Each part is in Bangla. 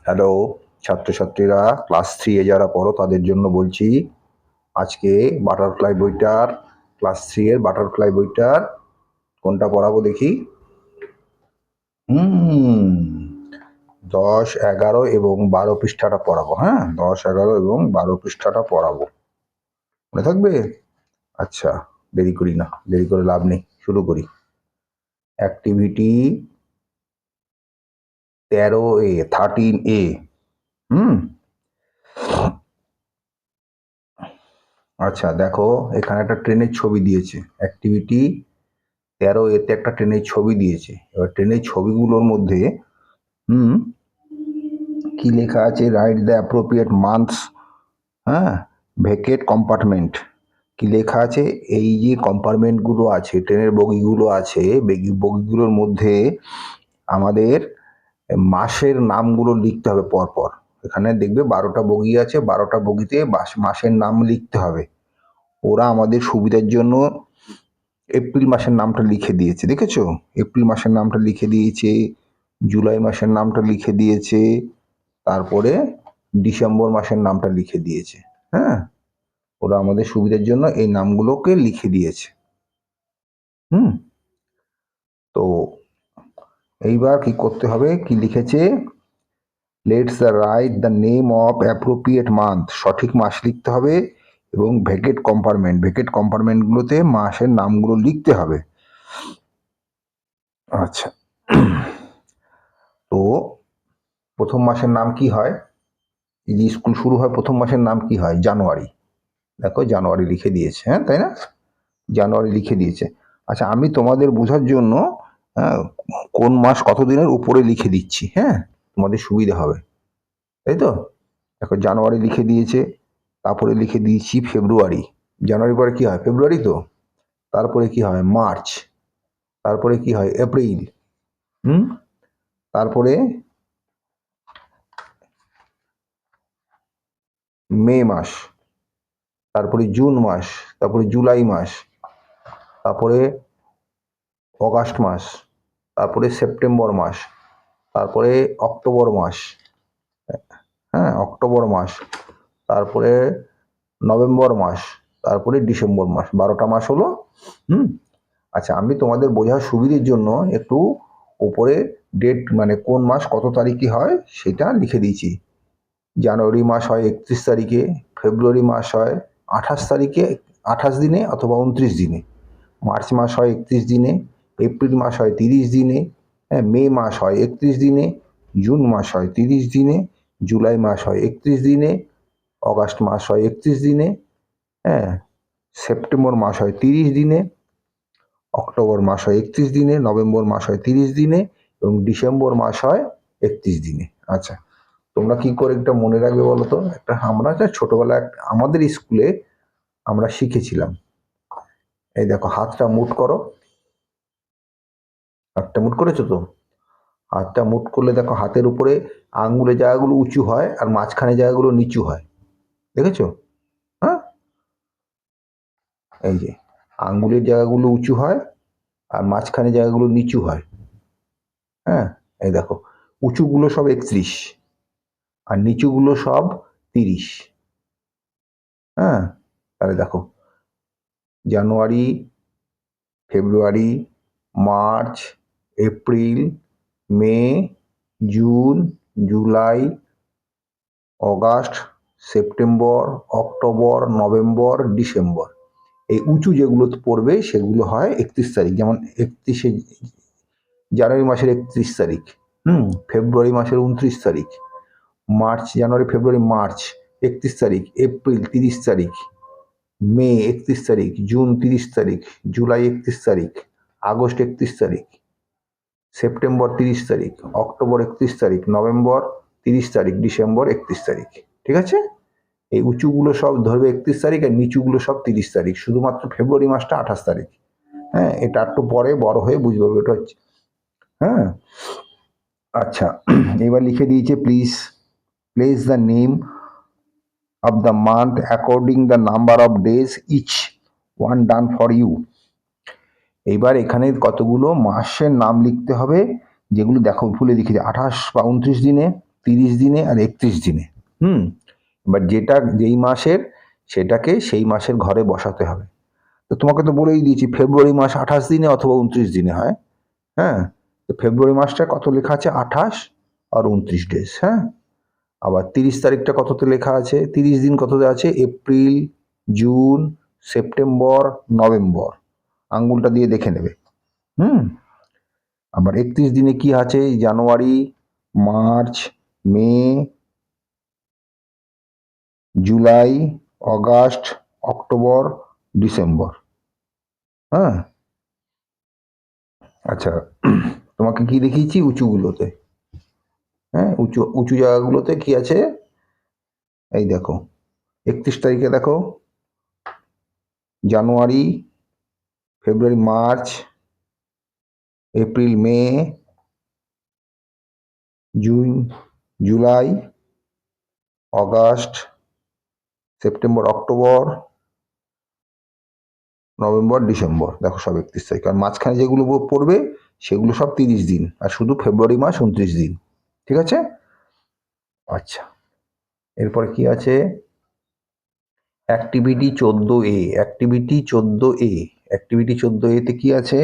হ্যালো ছাত্রছাত্রীরা, ক্লাস 3 এ যারা পড়ো তাদের জন্য বলছি, আজকে বাটারফ্লাই বইটার ক্লাস 3 এর বাটারফ্লাই বইটার কোনটা পড়াবো দেখি। 10, 11 এবং 12 পৃষ্ঠাটা পড়াবো। হ্যাঁ, 10, 11 এবং 12 পৃষ্ঠাটা পড়াবো, মনে থাকবে? আচ্ছা, দেরি করি না, দেরি করে লাভ নেই, শুরু করি। Activity 13A 13A। আচ্ছা দেখো, এখানে একটা ট্রেনের ছবি দিয়েছে। অ্যাক্টিভিটি 13 এতে একটা ট্রেনের ছবি দিয়েছে। এবার ট্রেনের ছবিগুলোর মধ্যে কি লেখা আছে? রাইট দ্য অ্যাপ্রোপ্রিয়েট মান্থস, হ্যাঁ, ভেকেট কম্পার্টমেন্ট। কি লেখা আছে? এই যে কম্পার্টমেন্টগুলো আছে, ট্রেনের বগিগুলো আছে, বগিগুলোর মধ্যে আমাদের মাসের নামগুলো লিখতে হবে পরপর। এখানে দেখবে 12টা বগি আছে, 12টা বগিতে মাসের নাম লিখতে হবে। ওরা আমাদের সুবিধার জন্য এপ্রিল মাসের নামটা লিখে দিয়েছে, দেখেছো? এপ্রিল মাসের নামটা লিখে দিয়েছে, জুলাই মাসের নামটা লিখে দিয়েছে, তারপরে ডিসেম্বর মাসের নামটা লিখে দিয়েছে। হ্যাঁ, ওরা আমাদের সুবিধার জন্য এই নামগুলোকে লিখে দিয়েছে। তো এইবার কি করতে হবে? কি লিখেছে? Let's write the name of appropriate month, সঠিক মাস লিখতে হবে, এবং ভেকেট কম্পার্টমেন্টগুলোতে মাসের নামগুলো লিখতে হবে। আচ্ছা, তো প্রথম মাসের নাম কি হয়? এই যে স্কুল শুরু হয়, প্রথম মাসের নাম কি হয়? জানুয়ারি। দেখো, জানুয়ারি লিখে দিয়েছে, হ্যাঁ, তাই না? জানুয়ারি লিখে দিয়েছে। আচ্ছা, আমি তোমাদের বোঝার জন্য কোন মাস কত দিনের উপরে লিখে দিচ্ছি, হ্যাঁ, তোমাদের সুবিধা হবে, তাই তো? দেখো, জানুয়ারি লিখে দিয়েছে, তারপরে লিখে দিয়েছি ফেব্রুয়ারি। জানুয়ারি পরে কি হয়? ফেব্রুয়ারি তো। তারপরে কি হয়? মার্চ। তারপরে কি হয়? এপ্রিল। তারপরে মে মাস, তারপরে জুন মাস, তারপরে জুলাই মাস, তারপরে অগাস্ট মাস, তারপরে সেপ্টেম্বর মাস, তারপরে অক্টোবর মাস, হ্যাঁ, অক্টোবর মাস, তারপরে নভেম্বর মাস, তারপরে ডিসেম্বর মাস। 12টা মাস হলো। আচ্ছা, আমি তোমাদের বোঝার সুবিধের জন্য একটু উপরে ডেট, মানে কোন মাস কত তারিখে হয় সেটা লিখে দিয়েছি। জানুয়ারি মাস হয় 31 তারিখে, ফেব্রুয়ারি মাস হয় 28 তারিখে, 28 দিনে অথবা 29 দিনে, মার্চ মাস হয় 31 দিনে, এপ্রিল মাস হয় 30 দিনে, হ্যাঁ, মে মাস হয় 31 দিনে, জুন মাস হয় 30 দিনে, জুলাই মাস হয় 31 দিনে, অগাস্ট মাস হয় 31 দিনে, হ্যাঁ, সেপ্টেম্বর মাস হয় 30 দিনে, অক্টোবর মাস হয় 31 দিনে, নভেম্বর মাস হয় 30 দিনে, এবং ডিসেম্বর মাস হয় 31 দিনে। আচ্ছা, তোমরা কি করে এটা মনে রাখবে বলো তো? আমরা ছোটবেলায় আমাদের স্কুলে আমরা শিখেছিলাম। এই দেখো, হাতটা মুট করো। হাতটা মুট করেছো তো? হাতটা মুট করলে দেখো, হাতের উপরে আঙ্গুলের জায়গাগুলো উঁচু হয় আর মাঝখানে জায়গাগুলো নিচু হয়, দেখেছো? হ্যাঁ, এই যে আঙ্গুলের জায়গাগুলো উঁচু হয় আর মাঝখানে জায়গাগুলো নিচু হয়। হ্যাঁ, এই দেখো, উঁচুগুলো সব 31 আর নিচুগুলো সব 30। হ্যাঁ, তাহলে দেখো, January, February, March, April, May, June, July, August, September, October, November, December. এই উঁচু যেগুলো পড়বে সেগুলো হয় 31 তারিখ। যেমন 31শে জানুয়ারি মাসের 31 তারিখ, ফেব্রুয়ারি মাসের 29 তারিখ, মার্চ, জানুয়ারি, ফেব্রুয়ারি, মার্চ 31 তারিখ, এপ্রিল 30 তারিখ, মে 31 তারিখ, জুন 30 তারিখ, জুলাই 31 তারিখ, আগস্ট 31 তারিখ, সেপ্টেম্বর 30 তারিখ, অক্টোবর 31 তারিখ, নভেম্বর 30 তারিখ, ডিসেম্বর 31 তারিখ। ঠিক আছে? এই উঁচুগুলো সব ধরবে 31 তারিখ আর নিচুগুলো সব 30 তারিখ। শুধুমাত্র ফেব্রুয়ারি মাসটা 28 তারিখ। হ্যাঁ, এটা একটু পরে বড় হয়ে বুঝবে এটা হচ্ছে। হ্যাঁ, আচ্ছা, এবার লিখে দিয়েছে, please place the name of the month according the number of days each one done for you. এইবার এখানে কতগুলো মাসের নাম লিখতে হবে, যেগুলো দেখো ভুলে লিখেছে 28 বা 29 দিনে, 30 দিনে আর 31 দিনে। এবার যেই মাসের সেটাকে সেই মাসের ঘরে বসাতে হবে। তো তোমাকে তো বলেই দিয়েছি ফেব্রুয়ারি মাস 28 দিনে অথবা 29 দিনে হয়। হ্যাঁ, তো ফেব্রুয়ারি মাসটা কত লেখা আছে 28 আর 29 ডেজ। হ্যাঁ, আবার 30 তারিখটা কততে লেখা আছে, 30 দিন কততে আছে, এপ্রিল, জুন, সেপ্টেম্বর, নভেম্বর, আঙ্গুলটা দিয়ে দেখে নেবে। আবার 31 দিনে কি আছে, জানুয়ারি, মার্চ, মে, জুলাই, অগাস্ট, অক্টোবর, ডিসেম্বর। হ্যাঁ, আচ্ছা তোমাকে কি দেখিয়েছি উঁচুগুলোতে। হ্যাঁ, উঁচু উঁচু জায়গাগুলোতে কি আছে, এই দেখো 31 তারিখে দেখো January, February, March, April, May, June, July, August, September, October, November, December, দেখো সব 31 তারিখ। আর মাঝখানে যেগুলো পড়বে সেগুলো সব 30 দিন, আর শুধু ফেব্রুয়ারি মাস 29 দিন। ঠিক আছে? আচ্ছা, এরপরে কি আছে, activity 14A। Activity 14A, activity 14A তে কি আছে,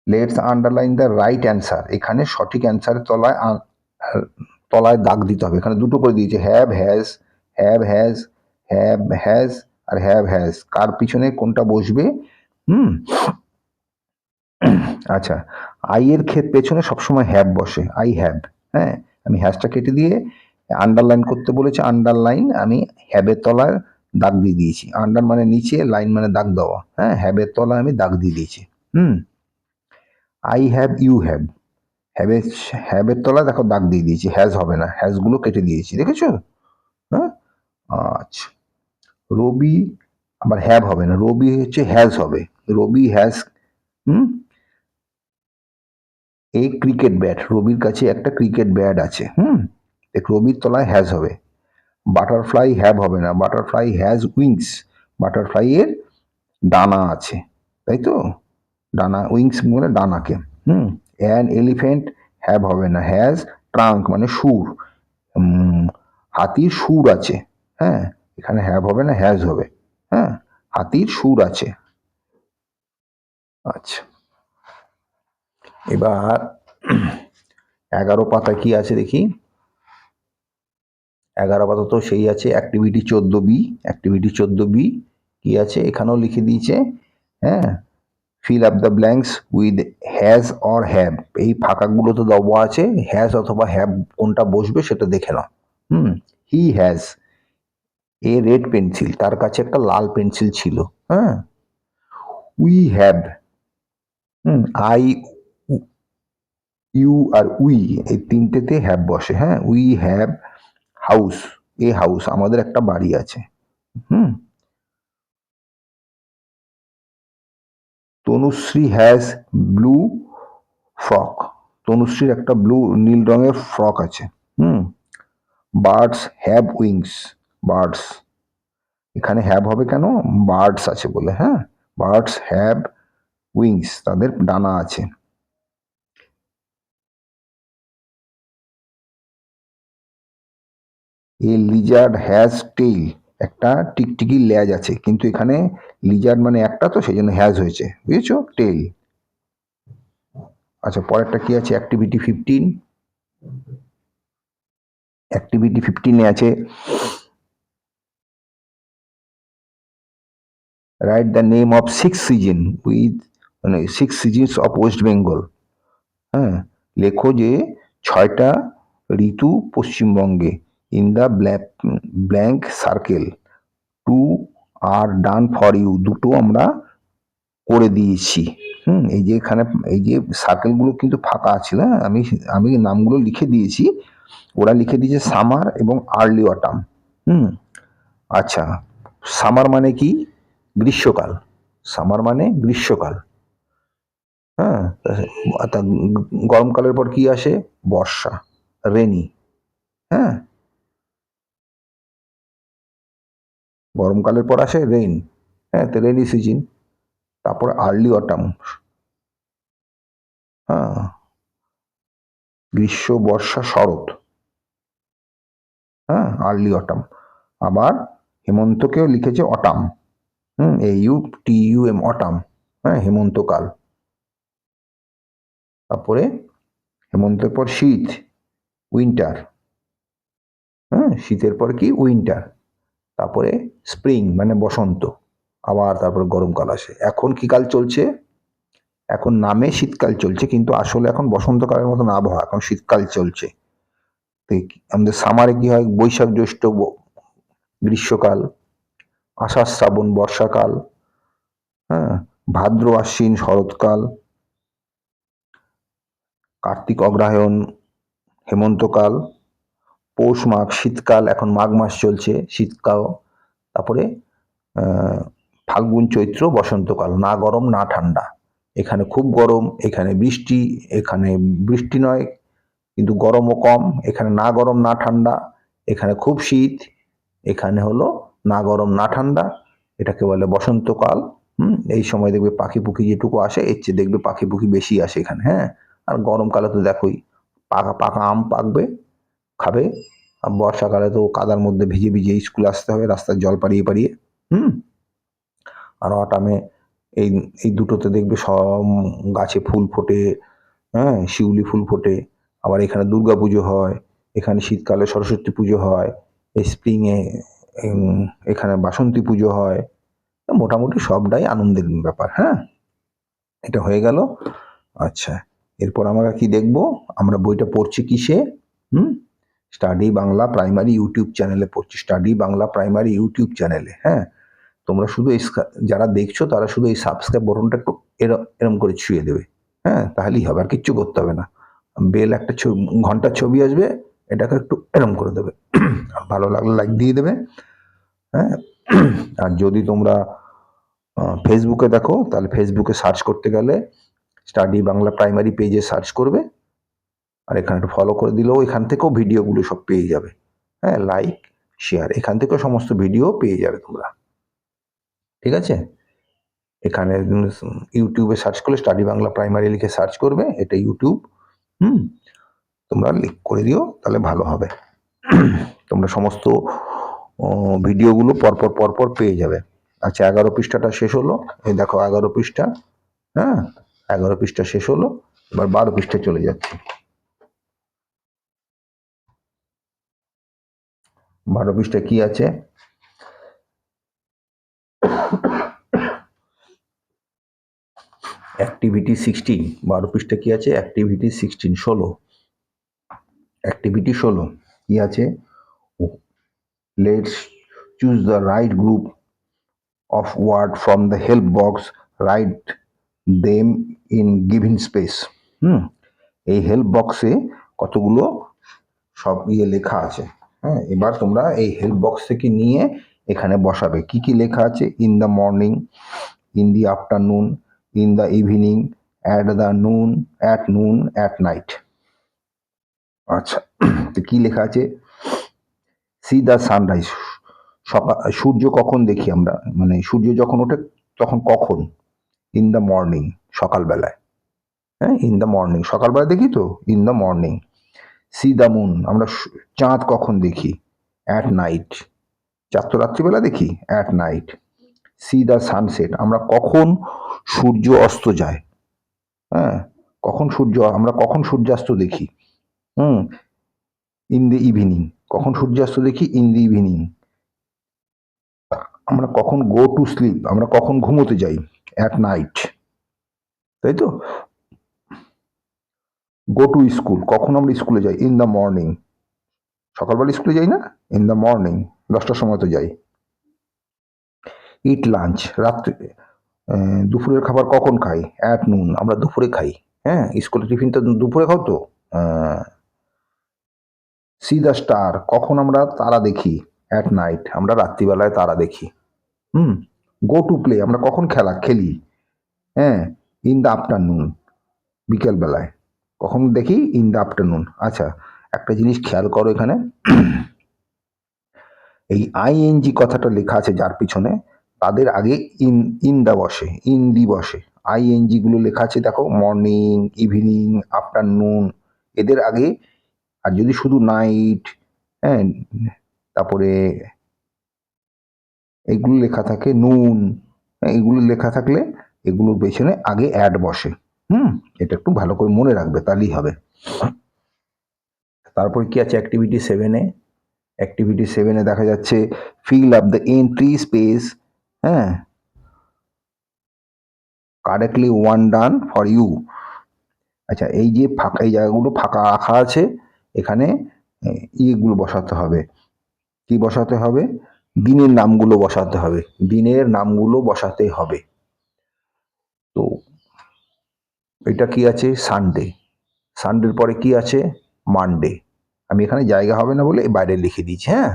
let's underline the right answer. এখানে সঠিক অ্যান্সারের তলায় দাগ দিতে হবে। এখানে দুটো করে দিয়েছে, have has, have has, have has আর হ্যাভ হ্যাজ। কার পিছনে কোনটা বসবে? আচ্ছা, আই এর পেছনে সবসময় হ্যাভ বসে, আই হ্যাভ। হ্যাঁ, আমি হ্যাজটা কেটে দিয়ে আন্ডারলাইন করতে বলেছে, আন্ডারলাইন আমি হ্যাভের তলায় দাগ দিয়ে দিয়েছি। আন্ডার মানে নিচে, লাইন মানে দাগ দেওয়া। হ্যাঁ, হ্যাভের তলায় আমি দাগ দিয়ে দিয়েছি। আই হ্যাভ, ইউ হ্যাভ, হ্যাভের তলায় দেখো দাগ দিয়ে দিয়েছি, হ্যাজ হবে না, হ্যাজগুলো কেটে দিয়েছি, দেখেছো? হ্যাঁ, আচ্ছা, রবি আবার হ্যাভ হবে না, রবি হচ্ছে হ্যাজ হবে, রবি হ্যাজ এই ক্রিকেট ব্যাট, রবির কাছে একটা ক্রিকেট ব্যাট আছে। রবির তলায় হ্যাজ হবে। বাটারফ্লাই হ্যাভ হবে না, বাটারফ্লাই হ্যাজ উইংস, বাটারফ্লাই এর ডানা আছে, তাই তো? ডানা, উইংস মানে ডানাকে। অ্যান এলিফ্যান্ট হ্যাভ হবে না, হ্যাজ ট্রাঙ্ক মানে সুর, হাতির সুর আছে। হ্যাঁ, এখানে হ্যাভ হবে না, হ্যাজ হবে। হ্যাঁ, হাতির সুর আছে। আচ্ছা, এবার 11 পাতায় কি আছে দেখি। 11 পাতা তো সেই আছে অ্যাক্টিভিটি 14B। অ্যাক্টিভিটি 14B কি আছে, এখানেও লিখে দিয়েছে। হ্যাঁ, feel up the blanks with has or have. এই ফাঁকাগুলো তো দেওয়া আছে, হ্যাজ অথবা হ্যাভ কোনটা বসবে সেটা দেখে নাও। He has a red pencil, তার কাছে একটা লাল পেন্সিল ছিল। হ্যাঁ, উই হ্যাভ, আই, ইউ আর উই এই তিনটেতে হ্যাভ বসে। হ্যাঁ, we have house, a house আমাদের একটা বাড়ি আছে। তনুশ্রী হ্যাজ ব্লু ফ্রক, তনুশ্রীর একটা নীল রঙের ফ্রক আছে। বার্ডস হ্যাভ উইংস, বার্ডস, এখানে হ্যাভ হবে কেন, বার্ডস আছে বলে। হ্যাঁ, বার্ডস হ্যাভ উইংস, তাদের ডানা আছে। এ লিজার্ড হ্যাজ টেইল, একটা টিকটিকি লেজ আছে, কিন্তু এখানে লিজার্ড মানে একটা, তো সেই জন্য হ্যাজ হয়েছে, বুঝেছো, টেইল। আচ্ছা, পরেরটা কি আছে, অ্যাক্টিভিটি 15। অ্যাক্টিভিটি 15 এ আছে write the name of 6 season with, মানে 6 সিজনস অফ ওয়েস্ট বেঙ্গল। হ্যাঁ, লেখো যে 6টা ঋতু পশ্চিমবঙ্গে। In the blank circle, two are done for you, দুটো আমরা করে দিয়েছি। এই যে এখানে এই যে সার্কেলগুলো কিন্তু ফাঁকা আছে, না আমি আমি নামগুলো লিখে দিয়েছি, ওরা লিখে দিয়েছে সামার এবং আর্লি অটাম। আচ্ছা, সামার মানে কি, গ্রীষ্মকাল, সামার মানে গ্রীষ্মকাল। হ্যাঁ, গরমকালের পর কি আসে, বর্ষা, রেনি। হ্যাঁ, গরমকালের পর আসে রেইন। হ্যাঁ, তো রেনি সিজন। তারপর আর্লি অটাম। হ্যাঁ, গ্রীষ্ম, বর্ষা, শরৎ, হ্যাঁ, আর্লি অটাম। আবার হেমন্তকেও লিখেছে অটাম, AUTUM, অটাম, হ্যাঁ, হেমন্তকাল। তারপরে হেমন্তের পর শীত, উইন্টার, হ্যাঁ, শীতের পর কি উইন্টার। তারপরে স্প্রিং মানে বসন্ত, আবার তারপর গরমকাল আসে। এখন কি কাল চলছে? এখন নামে শীতকাল চলছে, কিন্তু আসলে এখন বসন্তকালের মতন আবহাওয়া, এখন শীতকাল চলছে। আমাদের সামারে কি হয়? বৈশাখ জ্যৈষ্ঠ গ্রীষ্মকাল, আষাঢ় শ্রাবণ বর্ষাকাল, হ্যাঁ, ভাদ্র আশ্বিন শরৎকাল, কার্তিক অগ্রহায়ণ হেমন্তকাল, পৌষ মাঘ শীতকাল, এখন মাঘ মাস চলছে শীতকাল। তারপরে ফাল্গুন চৈত্র বসন্তকাল, না গরম না ঠান্ডা। এখানে খুব গরম, এখানে বৃষ্টি, এখানে বৃষ্টি নয় কিন্তু গরমও কম, এখানে না গরম না ঠান্ডা, এখানে খুব শীত, এখানে হলো না গরম না ঠান্ডা, এটাকে বলে বসন্তকাল। এই সময় দেখবে পাখি পুখি যেটুকু আসে, এর চেয়ে দেখবে পাখি পুখি বেশি আসে এখানে, হ্যাঁ। আর গরমকালে তো দেখোই পাকা পাকা আম পাকবে, খাবে। আর বর্ষাকালে তো কাদার মধ্যে ভিজে ভিজে স্কুলে আসতে হবে, রাস্তার জল পাড়িয়ে পাড়িয়ে। আর অটামে এই এই দুটোতে দেখবে সব গাছে ফুল ফোটে, হ্যাঁ, শিউলি ফুল ফোটে। আবার এখানে দুর্গা পুজো হয়, এখানে শীতকালে সরস্বতী পুজো হয়, এই স্প্রিংয়ে এখানে বাসন্তী পুজো হয়। মোটামুটি সবটাই আনন্দের ব্যাপার, হ্যাঁ। এটা হয়ে গেল। আচ্ছা, এরপর আমরা কি দেখব? আমরা বইটা পড়ছি কিসে? স্টাডি বাংলা প্রাইমারি ইউটিউব চ্যানেলে পড়ছি, স্টাডি বাংলা প্রাইমারি ইউটিউব চ্যানেলে, হ্যাঁ। তোমরা শুধু এই যারা দেখছো তারা শুধু এই সাবস্ক্রাইব বটনটা একটু এরম করে ছুঁয়ে দেবে, হ্যাঁ, তাহলেই হবে, আর কিচ্ছু করতে হবে না। বেল একটা ঘন্টার ছবি আসবে, এটাকে একটু এরম করে দেবে। ভালো লাগলে লাইক দিয়ে দেবে, হ্যাঁ। আর যদি তোমরা ফেসবুকে দেখো, তাহলে ফেসবুকে সার্চ করতে গেলে স্টাডি বাংলা প্রাইমারি পেজে সার্চ করবে, আর এখানে একটু ফলো করে দিলেও এখান থেকেও ভিডিওগুলো সব পেয়ে যাবে, হ্যাঁ। লাইক শেয়ার এখান থেকেও সমস্ত ভিডিও পেয়ে যাবে তোমরা, ঠিক আছে। এখানে ইউটিউবে সার্চ করলে স্টাডি বাংলা প্রাইমারি লিখে সার্চ করবে, এটা ইউটিউব, তোমরা লিখ করে দিও, তাহলে ভালো হবে। তোমরা সমস্ত ভিডিওগুলো পরপর পরপর পেয়ে যাবে। আচ্ছা, 11 পৃষ্ঠাটা শেষ হলো, এই দেখো 11 পৃষ্ঠা, হ্যাঁ, 11 পৃষ্ঠা শেষ হলো। এবার 12 পৃষ্ঠায় চলে যাচ্ছি। 12 পৃষ্ঠায় কি আছে? অ্যাক্টিভিটি 16। 12 পৃষ্ঠা কি আছে? অ্যাক্টিভিটি 16, 16। অ্যাক্টিভিটি 16 কি আছে? Let's choose the right group of word from the help box, write them in given space. এই হেল্প বক্সে কতগুলো সব লেখা আছে, হ্যাঁ। এবার তোমরা এই হেল্প বক্স থেকে নিয়ে এখানে বসাবে। কি কি লেখা আছে? In the morning, in the afternoon, in the evening, at the নুন, অ্যাট নুন, অ্যাট নাইট। আচ্ছা, তো কি লেখা আছে? সি দ্য সানরাইজ, সূর্য কখন দেখি আমরা, মানে সূর্য যখন ওঠে তখন কখন? ইন দ্য মর্নিং, সকালবেলায়, হ্যাঁ, ইন দ্য মর্নিং, সকালবেলা দেখি তো, in the morning. C the moon, আমরা চাঁদ কখন দেখি? অ্যাট নাইট, চাঁদ তো রাত্রিবেলা দেখি, at night. C the sunset, আমরা কখন সূর্য অস্ত যায়, হ্যাঁ, আমরা কখন সূর্যাস্ত দেখি? ইন দ্য ইভিনিং, কখন সূর্যাস্ত দেখি? In the evening. আমরা কখন গো টু স্লিপ, আমরা কখন ঘুমোতে যাই? অ্যাট নাইট, তাই তো। গো টু স্কুল, কখন আমরা স্কুলে যাই? ইন দ্য মর্নিং, সকালবেলা স্কুলে যাই না? ইন দ্য মর্নিং, 10টার সময় তো যাই। ইট লাঞ্চ, রাত্রে, দুপুরের খাবার কখন খাই? অ্যাট নুন, আমরা দুপুরে খাই, হ্যাঁ, স্কুলে টিফিনটা দুপুরে খাও তো। সি দ্য স্টার, কখন আমরা তারা দেখি? অ্যাট নাইট, আমরা রাত্রিবেলায় তারা দেখি। গো টু প্লে, আমরা কখন খেলি? হ্যাঁ, ইন দ্য আফটারনুন, বিকেলবেলায়। কখন দেখি? In the afternoon. আচ্ছা, একটা জিনিস খেয়াল করো এখানে, এই আইএনজি কথাটা লেখা আছে যার পিছনে, তাদের আগে ইন দা বসে, ইন দি বসে। আইএনজি গুলো লেখা আছে দেখো, মর্নিং, ইভিনিং, আফটারনুন, এদের আগে, আর যদি শুধু নাইট, হ্যাঁ, তারপরে এগুলো লেখা থাকে নুন, এগুলো লেখা থাকলে এগুলোর পেছনে আগে অ্যাড বসে। এটা একটু ভালো করে মনে রাখবে, তাহলেই হবে। তারপর কি আছে অ্যাক্টিভিটি 7-এ? অ্যাক্টিভিটি 7-এ দেখা যাচ্ছে fill up the entry space, হ্যাঁ, correctly one done for you. আচ্ছা, এই যে ফাঁকা, এই জায়গাগুলো ফাঁকা রাখা আছে, এখানে ইয়েগুলো বসাতে হবে। কি বসাতে হবে? দিনের নামগুলো বসাতে হবে, দিনের নামগুলো বসাতে হবে। তো এটা কি আছে? সানডে। সানডের পরে কি আছে? মানডে। আমি এখানে জায়গা হবে না বলে বাইরে লিখে দিয়েছি। হ্যাঁ,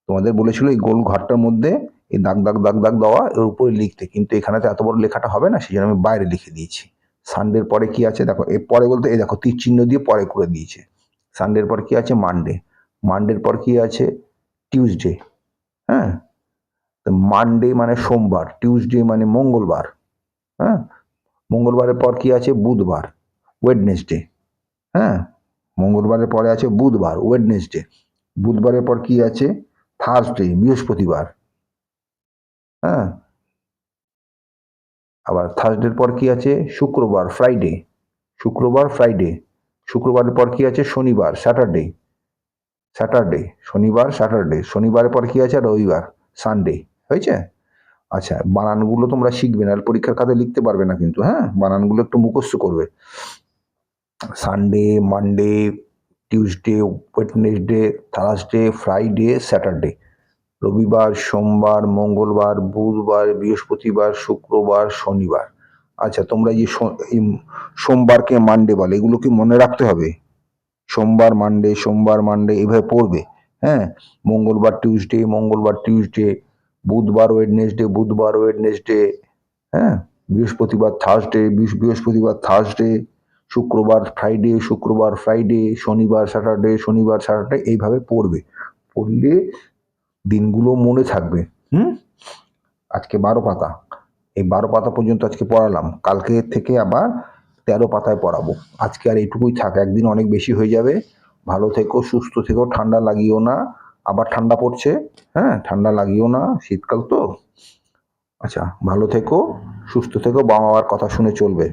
তোমাদের বলেছিল এই গোল ঘরটার মধ্যে এই দাগ দাগ দাগ দাগ দেওয়া, এর উপরে লিখতে, কিন্তু এখানে তো এত বড় লেখাটা হবে না, সেই জন্য আমি বাইরে লিখে দিয়েছি। সানডের পরে কি আছে দেখো, এর পরে বলতে এই দেখো তীর চিহ্ন দিয়ে পরে করে দিয়েছে। সানডের পর কি আছে? মানডে। মানডের পর কি আছে? টিউসডে। হ্যাঁ, তো মানডে মানে সোমবার, টিউসডে মানে মঙ্গলবার। হ্যাঁ, মঙ্গলবারের পর কি আছে? বুধবার, ওয়েডনেসডে। হ্যাঁ, মঙ্গলবারের পরে আছে বুধবার, ওয়েডনেসডে। বুধবারের পর কি আছে? থার্সডে, বৃহস্পতিবার। হ্যাঁ, আবার থার্সডের পর কি আছে? শুক্রবার, ফ্রাইডে। শুক্রবার, ফ্রাইডে। শুক্রবারের পর কি আছে? শনিবার, স্যাটারডে। স্যাটারডে, শনিবার, স্যাটারডে। শনিবারের পর কি আছে? রবিবার, সানডে। হয়েছে? আচ্ছা, বানানগুলো তোমরা শিখবে না, পরীক্ষার খাতায় লিখতে পারবে না কিন্তু। হ্যাঁ, বানানগুলো একটু মুখস্থ করবে। Sunday, Monday, Tuesday, Wednesday, Thursday, Friday, Saturday. রবিবার, সোমবার, মঙ্গলবার, বুধবার, বৃহস্পতিবার, শুক্রবার, শনিবার। আচ্ছা, তোমরা এই সোমবারকে মানডে বলে, এগুলো কি মনে রাখতে হবে? সোমবার মানডে, সোমবার মানডে, এইভাবে পড়বে। হ্যাঁ, মঙ্গলবার টিউসডে, মঙ্গলবার টিউসডে, বুধবার ওয়েডনেসডে, বুধবার ওয়েডনেসডে। হ্যাঁ, বৃহস্পতিবার থার্সডে, বৃহস্পতিবার থার্সডে, শুক্রবার ফ্রাইডে, শুক্রবার ফ্রাইডে, শনিবার স্যাটারডে, শনিবার স্যাটারডে, এইভাবে পড়বে। পড়লে দিনগুলো মনে থাকবে। আজকে 12 পাতা, এই 12 পাতা পর্যন্ত আজকে পড়ালাম, কালকে থেকে আবার 13 পাতায় পড়াবো। আজকে আর এইটুকুই থাক, একদিন অনেক বেশি হয়ে যাবে। ভালো থেকো, সুস্থ থেকো, ঠান্ডা লাগিও না। আবার ঠান্ডা পড়ছে। হ্যাঁ, ঠান্ডা লাগিও না, শীতকাল তো। আচ্ছা, ভালো থেকো, সুস্থ থেকো, বাবা মার কথা শুনে চলবে।